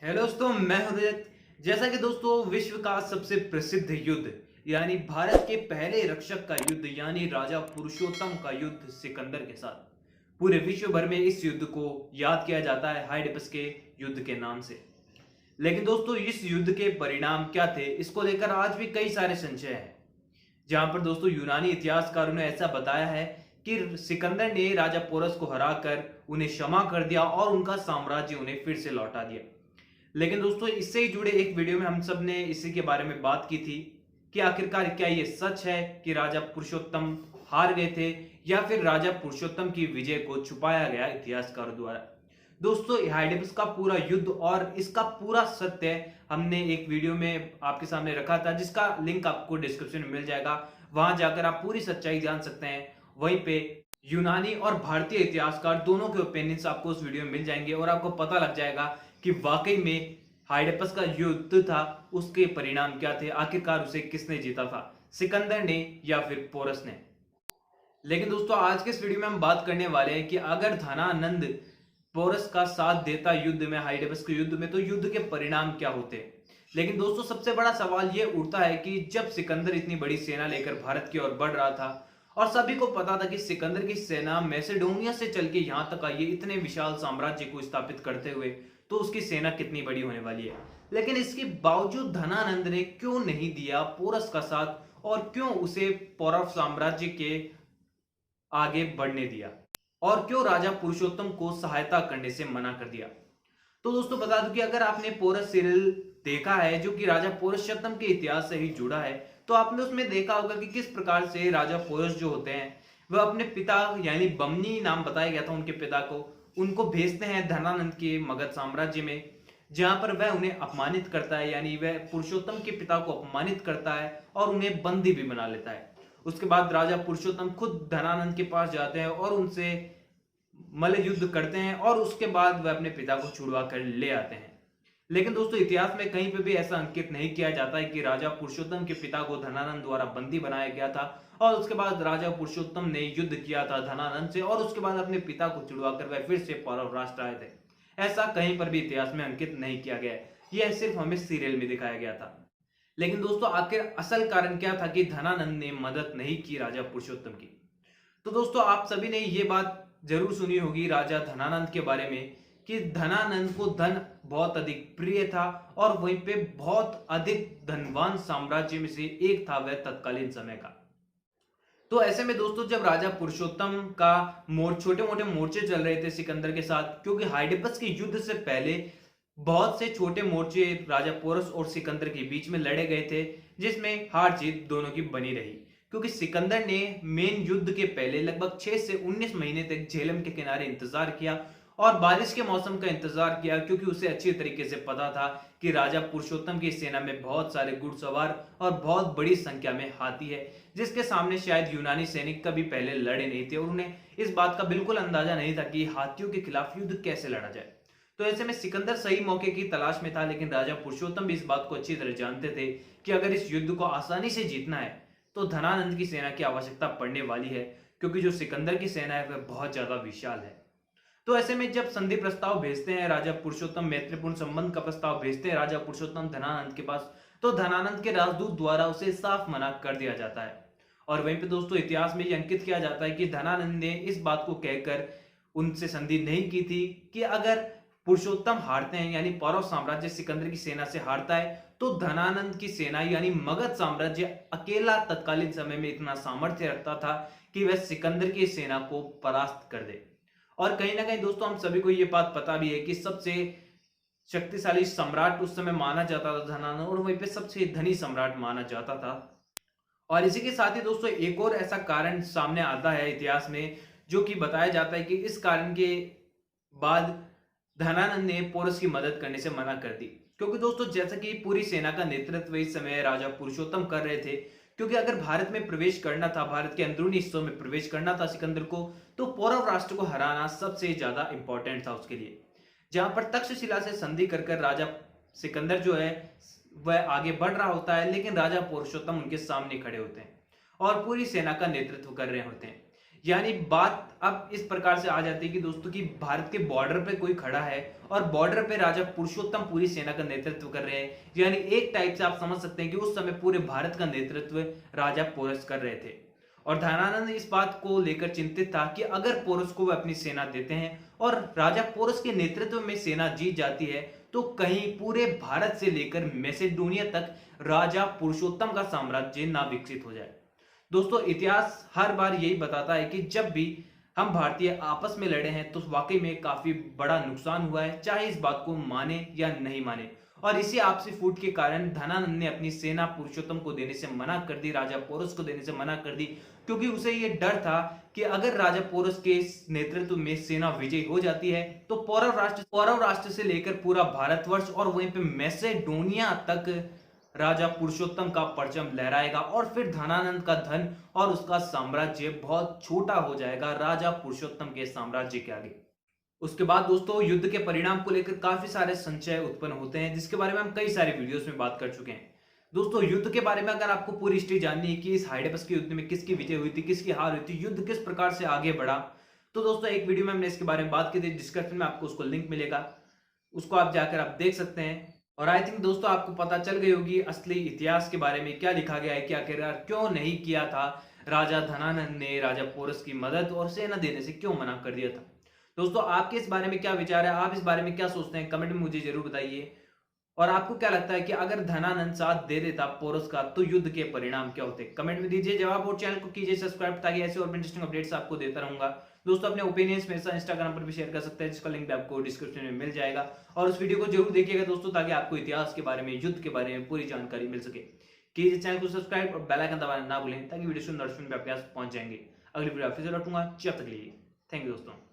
Hello दोस्तों, मैं हूं रजत। जैसा कि दोस्तों विश्व का सबसे प्रसिद्ध युद्ध यानी भारत के पहले रक्षक का युद्ध यानी राजा पुरुषोत्तम का युद्ध सिकंदर के साथ पूरे विश्व भर में इस युद्ध को याद किया जाता है हाइडेपस के युद्ध के नाम से। लेकिन दोस्तों इस युद्ध के परिणाम क्या थे, इसको लेकर आज भी कई सारे संशय हैं। जहां पर दोस्तों यूनानी इतिहासकारों ने ऐसा बताया है कि सिकंदर ने राजा पोरस को हराकर उन्हें क्षमा कर दिया और उनका साम्राज्य उन्हें फिर से लौटा दिया। लेकिन दोस्तों इससे ही जुड़े एक वीडियो में हम सब ने इसी के बारे में बात की थी कि आखिरकार क्या ये सच है कि राजा पुरुषोत्तम हार गए थे या फिर राजा पुरुषोत्तम की विजय को छुपाया गया इतिहासकारों द्वारा। दोस्तों हाइडेपस का पूरा युद्ध और इसका पूरा सत्य हमने एक वीडियो में आपके सामने रखा था, जिसका लिंक आपको डिस्क्रिप्शन में मिल जाएगा। वहां जाकर आप पूरी सच्चाई जान सकते हैं। वहीं पे यूनानी और भारतीय इतिहासकार दोनों के ओपिनियंस आपको उस वीडियो में मिल जाएंगे और आपको पता लग जाएगा कि वाकई में हाइडेपस का युद्ध था, उसके परिणाम क्या थे, आखिरकार उसे किसने जीता था, सिकंदर ने या फिर पोरस ने। लेकिन दोस्तों आज के इस वीडियो में हम बात करने वाले हैं कि अगर धनानंद पोरस का साथ देता युद्ध में, हाइडेपस के युद्ध में, तो युद्ध के परिणाम क्या होते। लेकिन दोस्तों सबसे बड़ा सवाल यह उठता है कि जब सिकंदर इतनी बड़ी सेना लेकर भारत की ओर बढ़ रहा था और सभी को पता था कि सिकंदर की सेना मैसेडोनिया से चल के यहां तक आई है इतने विशाल साम्राज्य को स्थापित करते हुए, तो उसकी सेना कितनी बड़ी होने वाली है। लेकिन इसके बावजूद धनानंद ने क्यों नहीं दिया पोरस का साथ और क्यों उसे पौरव साम्राज्य के आगे बढ़ने दिया और क्यों राजा पुरुषोत्तम को सहायता करने से मना कर दिया। तो दोस्तों बता दूं कि अगर आपने पोरस सीरियल देखा है जो कि राजा पुरुषोत्तम के इतिहास से ही जुड़ा है, तो आपने उसमें देखा होगा कि किस प्रकार से राजा पोरस जो होते हैं वह अपने पिता यानी बमनी नाम बताया गया था उनके पिता को, उनको भेजते हैं धनानंद के मगध साम्राज्य में, जहां पर वह उन्हें अपमानित करता है, यानी वह पुरुषोत्तम के पिता को अपमानित करता है और उन्हें बंदी भी बना लेता है। उसके बाद राजा पुरुषोत्तम खुद धनानंद के पास जाते हैं और उनसे मल्ल युद्ध करते हैं और उसके बाद वह अपने पिता को छुड़वा कर ले आते हैं। लेकिन दोस्तों इतिहास में कहीं पे भी ऐसा अंकित नहीं किया जाता है कि राजा पुरुषोत्तम के पिता को धनानंद द्वारा बंदी बनाया गया था और उसके बाद राजा पुरुषोत्तम ने युद्ध किया था धनानंद से और उसके बाद अपने पिता को छुड़वाकर वह फिर से पौरव राष्ट्र आए थे। ऐसा कहीं पर भी इतिहास में अंकित नहीं किया गया है, यह सिर्फ हमें सीरियल में दिखाया गया था। लेकिन दोस्तों आखिर असल कारण क्या था कि धनानंद ने मदद नहीं की राजा पुरुषोत्तम की। तो दोस्तों आप सभी ने ये बात जरूर सुनी होगी राजा धनानंद के बारे में कि धनानंद को धन बहुत अधिक प्रिय था और वहीं पे बहुत अधिक धनवान साम्राज्य में से एक था वह तत्कालीन समय का। तो ऐसे में दोस्तों जब राजा पुरुषोत्तम का छोटे मोटे मोर्चे चल रहे थे सिकंदर के साथ, क्योंकि हाइडेपस के युद्ध से पहले बहुत से छोटे मोर्चे राजा पोरस और सिकंदर के बीच में लड़े गए थे, जिसमें हार जीत दोनों की बनी रही। क्योंकि सिकंदर ने मेन युद्ध के पहले लगभग 6 से 19 महीने तक झेलम के किनारे इंतजार किया और बारिश के मौसम का इंतजार किया, क्योंकि उसे अच्छी तरीके से पता था कि राजा पुरुषोत्तम की सेना में बहुत सारे घुड़सवार और बहुत बड़ी संख्या में हाथी है, जिसके सामने शायद यूनानी सैनिक कभी पहले लड़े नहीं थे और उन्हें इस बात का बिल्कुल अंदाजा नहीं था कि हाथियों के खिलाफ युद्ध कैसे लड़ा जाए। तो ऐसे में सिकंदर सही मौके की तलाश में था, लेकिन राजा पुरुषोत्तम भी इस बात को अच्छी तरह जानते थे कि अगर इस युद्ध को आसानी से जीतना है तो धनानंद की सेना की आवश्यकता पड़ने वाली है, क्योंकि जो सिकंदर की सेना है वह बहुत ज्यादा विशाल है। तो ऐसे में जब संधि प्रस्ताव भेजते हैं राजा पुरुषोत्तम, मैत्रीपूर्ण संबंध का प्रस्ताव भेजते हैं राजा पुरुषोत्तम धनानंद के पास, तो धनानंद के राजदूत द्वारा उसे साफ मना कर दिया जाता है। और वहीं पे दोस्तों इतिहास में यह अंकित किया जाता है कि धनानंद ने इस बात को कहकर उनसे संधि नहीं की थी कि अगर पुरुषोत्तम हारते हैं यानी पौरव साम्राज्य सिकंदर की सेना से हारता है, तो धनानंद की सेना यानी मगध साम्राज्य अकेला तत्कालीन समय में इतना सामर्थ्य रखता था कि वह सिकंदर की सेना को परास्त कर दे। और कहीं ना कहीं दोस्तों हम सभी को यह बात पता भी है कि सबसे शक्तिशाली सम्राट उस समय माना जाता था धनानंद, और वहीं पे सबसे धनी सम्राट माना जाता था। और इसी के साथ ही दोस्तों एक और ऐसा कारण सामने आता है इतिहास में, जो कि बताया जाता है कि इस कारण के बाद धनानंद ने पोरस की मदद करने से मना कर दी। क्योंकि दोस्तों जैसा कि पूरी सेना का नेतृत्व इस समय राजा पुरुषोत्तम कर रहे थे, क्योंकि अगर भारत में प्रवेश करना था, भारत के अंदरूनी हिस्सों में प्रवेश करना था सिकंदर को, तो पौरव राष्ट्र को हराना सबसे ज्यादा इंपॉर्टेंट था उसके लिए। जहां पर तक्षशिला से संधि कर राजा सिकंदर जो है वह आगे बढ़ रहा होता है, लेकिन राजा पुरुषोत्तम उनके सामने खड़े होते हैं और पूरी सेना का नेतृत्व कर रहे होते हैं। यानी बात अब इस प्रकार से आ जाती है कि दोस्तों की भारत के बॉर्डर पे कोई खड़ा है और बॉर्डर पे राजा पुरुषोत्तम पूरी सेना का नेतृत्व कर रहे हैं। यानी एक टाइप से आप समझ सकते हैं कि उस समय पूरे भारत का नेतृत्व राजा पोरस कर रहे थे। और धनानंद इस बात को लेकर चिंतित था कि अगर पोरस को वे अपनी सेना देते हैं और राजा पोरस के नेतृत्व में सेना जीत जाती है तो कहीं पूरे भारत से लेकर मैसेडोनिया तक राजा पुरुषोत्तम का साम्राज्य ना विकसित हो जाए। दोस्तों इतिहास हर बार यही बताता है कि जब भी हम भारतीय आपस में लड़े हैं तो वाकई में काफी बड़ा नुकसान हुआ है, चाहे इस बात को माने या नहीं माने। और इसी आपसी फूट के कारण धनानंद ने अपनी सेना पुरुषोत्तम को देने से मना कर दी, राजा पोरस को देने से मना कर दी, क्योंकि उसे यह डर था कि अगर राजा पोरस के नेतृत्व में सेना विजयी हो जाती है तो पौरव राष्ट्र से लेकर पूरा भारतवर्ष और वहीं पे मैसेडोनिया तक राजा पुरुषोत्तम का परचम लहराएगा और फिर धनानंद का धन और उसका साम्राज्य बहुत छोटा हो जाएगा राजा पुरुषोत्तम के साम्राज्य के आगे। उसके बाद दोस्तों युद्ध के परिणाम को लेकर काफी सारे संशय उत्पन्न होते हैं, जिसके बारे में हम कई सारे वीडियोस में बात कर चुके हैं। दोस्तों युद्ध के बारे में अगर आपको पूरी हिस्ट्री जाननी है कि इस हाइडेपस के युद्ध में किसकी विजय हुई थी, किसकी हार हुई थी, युद्ध किस प्रकार से आगे बढ़ा, तो दोस्तों एक वीडियो में हमने इसके बारे में बात की थी, डिस्क्रिप्शन में आपको उसको लिंक मिलेगा, उसको आप जाकर आप देख सकते हैं। और आई थिंक दोस्तों आपको पता चल गई होगी असली इतिहास के बारे में, क्या लिखा गया है, क्या आखिरकार क्यों नहीं किया था राजा धनानंद ने राजा पोरस की मदद और सेना देने से क्यों मना कर दिया था। दोस्तों आपके इस बारे में क्या विचार है, आप इस बारे में क्या सोचते हैं, कमेंट में मुझे जरूर बताइए। और आपको क्या लगता है कि अगर धनानंद साथ दे देता पोरस का तो युद्ध के परिणाम क्या होते, कमेंट में दीजिए जवाब और चैनल को कीजिए सब्सक्राइब ताकि ऐसे और इंटरेस्टिंग अपडेट्स आपको देता रहूंगा। दोस्तों अपने ओपिनियंस मेरे साथ इंस्टाग्राम पर भी शेयर कर सकते हैं, जिसका लिंक भी आपको डिस्क्रिप्शन में मिल जाएगा। और उस वीडियो को जरूर देखिएगा दोस्तों, ताकि आपको इतिहास के बारे में, युद्ध के बारे में पूरी जानकारी मिल सके। कीजिए चैनल को सब्सक्राइब और बेल आइकन दबाना ना भूलें, ताकि वीडियो नोटिफिकेशन पे आपके पास पहुंच जाएंगे। अगली वीडियो फिर से लौटूंगा, जब तक के लिए थैंक यू दोस्तों।